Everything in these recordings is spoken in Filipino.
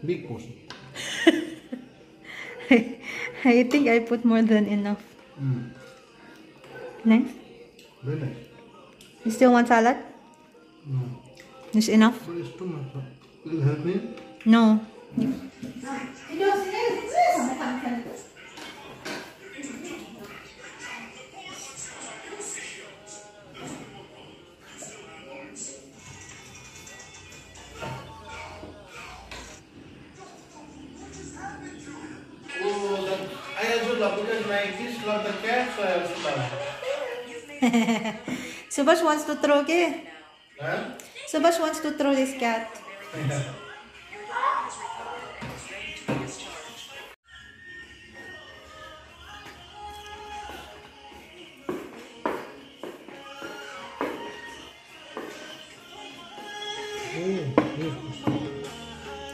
Big portion. I think I put more than enough. Nice? Very nice. You still want salad? No. It's enough? But it's too much. Will you help me? No. I also love because my kids love the cat, so I also love. Subhash wants to throw it. Huh? Subhash wants to throw this cat.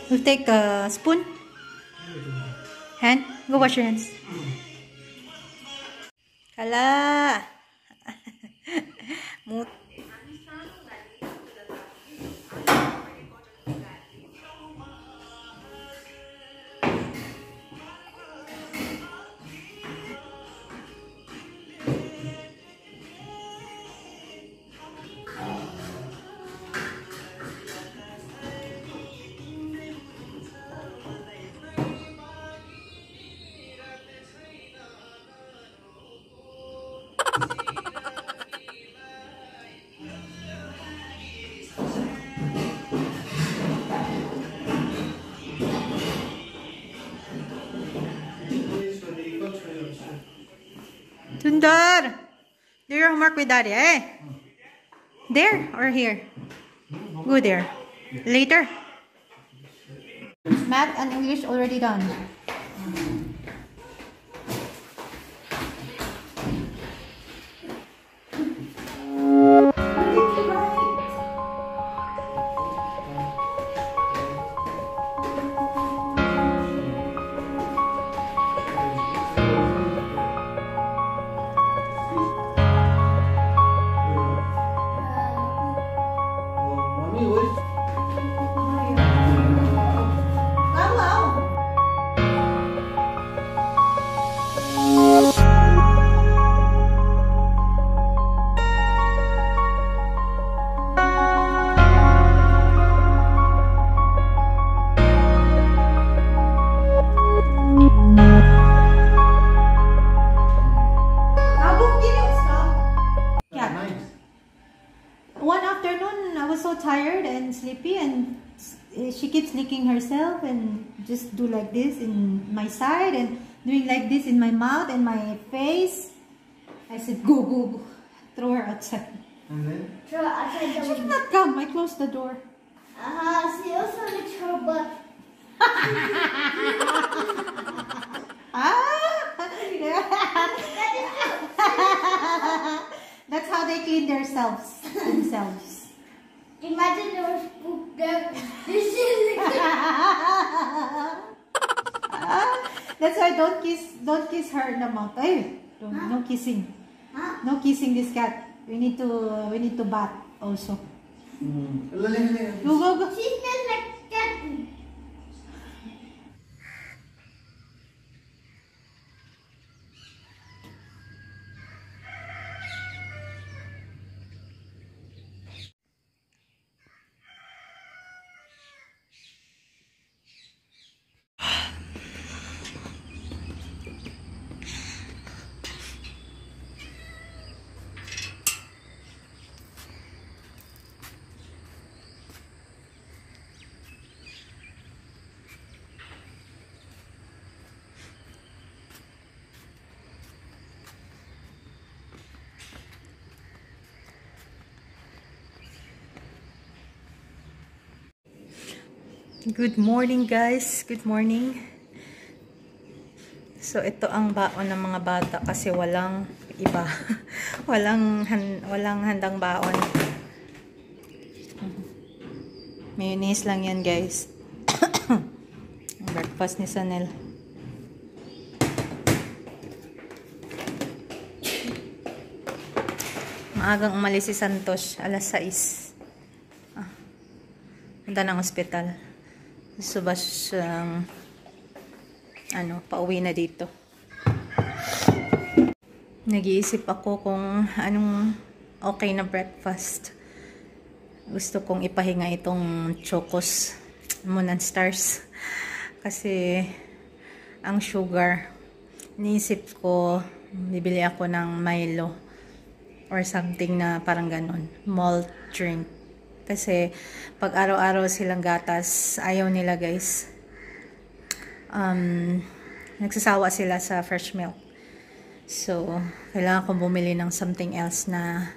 You take a spoon? Hand? Go wash your hands. Kala! Sundar! Do your homework with daddy, eh? There or here? Go there. Later. Math and English already done. One afternoon, I was so tired and sleepy, and she keeps licking herself and just do like this in my side and doing like this in my mouth and my face. I said, go, go, go. Throw her outside. And then? Throw her outside the She did not come. I closed the door. She also licks her butt. That's how they clean themselves. Imagine there was poop there. That's why don't kiss her in the mouth. Ay, no kissing. No kissing this cat. We need to bath also. Go, go, go. She smells like cat food. Good morning guys, good morning. So ito ang baon ng mga bata kasi walang iba. walang handang baon. Mayonnaise lang yan guys. Breakfast ni Sanel. Maagang umalis si Santos, alas 6. Punta ng ospital. Subas pauwi na dito. Nag-iisip ako kung anong okay na breakfast. Gusto kong ipahinga itong Chocos Moon and Stars. Kasi ang sugar, niisip ko bibili ako ng Milo or something na parang ganon, malt drink. Kasi pag araw-araw silang gatas, ayaw nila guys. Nagsasawa sila sa fresh milk. So, kailangan kong bumili ng something else na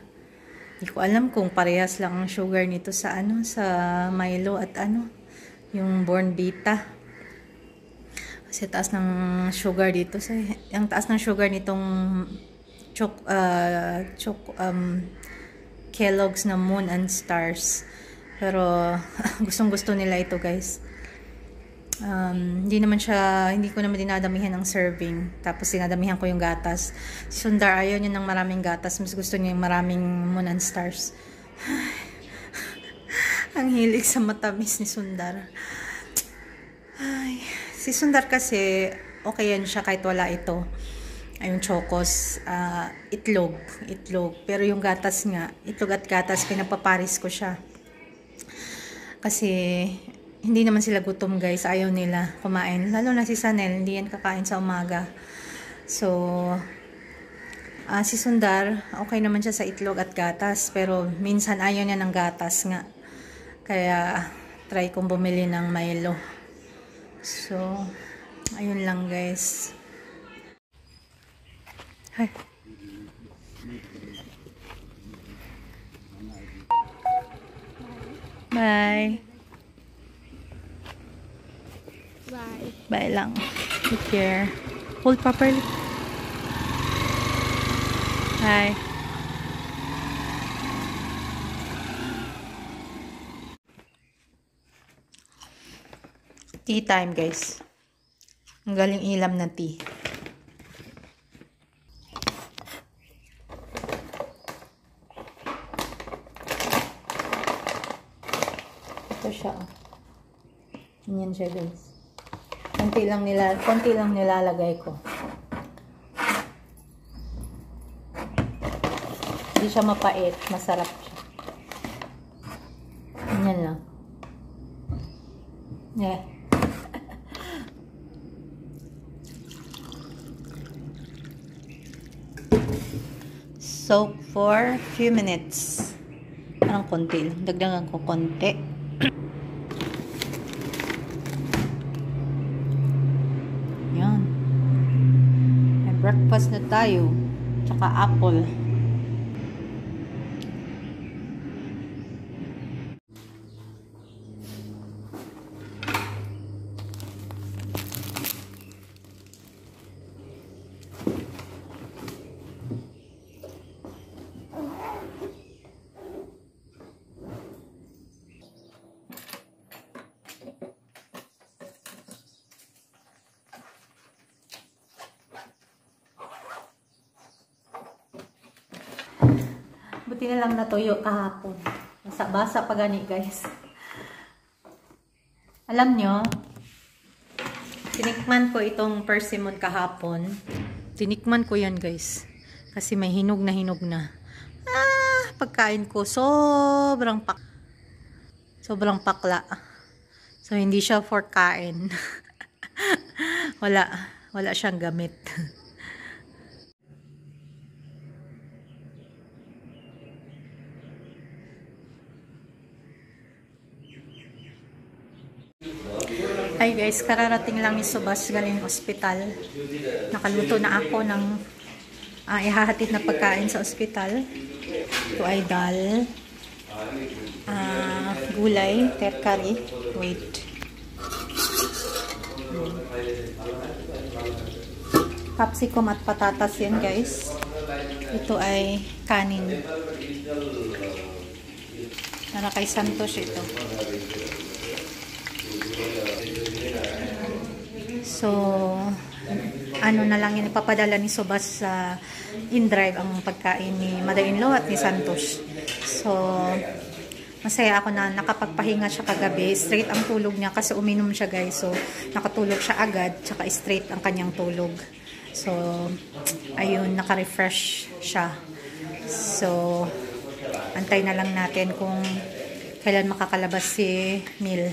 hindi ko alam kung parehas lang ang sugar nito sa sa Milo at yung Bournvita. Kasi taas ng sugar dito. Ang taas ng sugar nitong Kellogg's na Moon and Stars. Pero gustong-gusto nila ito guys. Hindi ko naman dinadamihan ng serving. Tapos dinadamihan ko yung gatas. Si Sundar ayaw niya ng maraming gatas. Mas gusto niya yung maraming Moon and Stars. Ang hilig sa matamis ni Sundar. Si Sundar kasi okay yan siya kahit wala ito. Yung Chocos, itlog. Pero yung gatas nga, itlog at gatas, pinapaparis ko siya. Kasi hindi naman sila gutom guys, ayaw nila kumain. Lalo na si Sanel, hindi yan kakain sa umaga. So, si Sundar, okay naman siya sa itlog at gatas. Pero minsan ayaw niya ng gatas nga. Kaya, try kong bumili ng Milo. So, ayun lang guys. Hi. Bye. Bye. Bye lang. Take care. Hold properly. Bye. Tea time guys. Ang galing ilam na tea. Ito siya. Ganyan siya guys. Konti lang nilalagay ko. Hindi siya mapait, masarap siya. Ganyan lang. Yeah. Soak for few minutes. Parang konti lang. Dagdagan ko konti. Breakfast na tayo. Tsaka apple. Buti na lang natuyo kahapon. Basa-basa pa gani guys. Alam nyo, tinikman ko itong persimmon kahapon. Tinikman ko yan guys. Kasi may hinog na. Pagkain ko sobrang pakla. So hindi siya for kain. Wala siyang gamit. Hi guys, kararating lang ni Subas galing ospital. Nakaluto na ako ng ihahatid na pagkain sa ospital. Ito ay dal, gulay, terkari, wait. Capsicum at patatas yan guys. Ito ay kanin. Para kay Santos ito. So, na lang yun, ipapadala ni Subas sa in-drive ang pagkain ni mother-in-law at ni Santos. So, masaya ako na nakapagpahinga siya kagabi. Straight ang tulog niya kasi uminom siya guys. So, nakatulog siya agad, tsaka straight ang kanyang tulog. So, ayun, naka-refresh siya. So, antay na lang natin kung kailan makakalabas si Mil.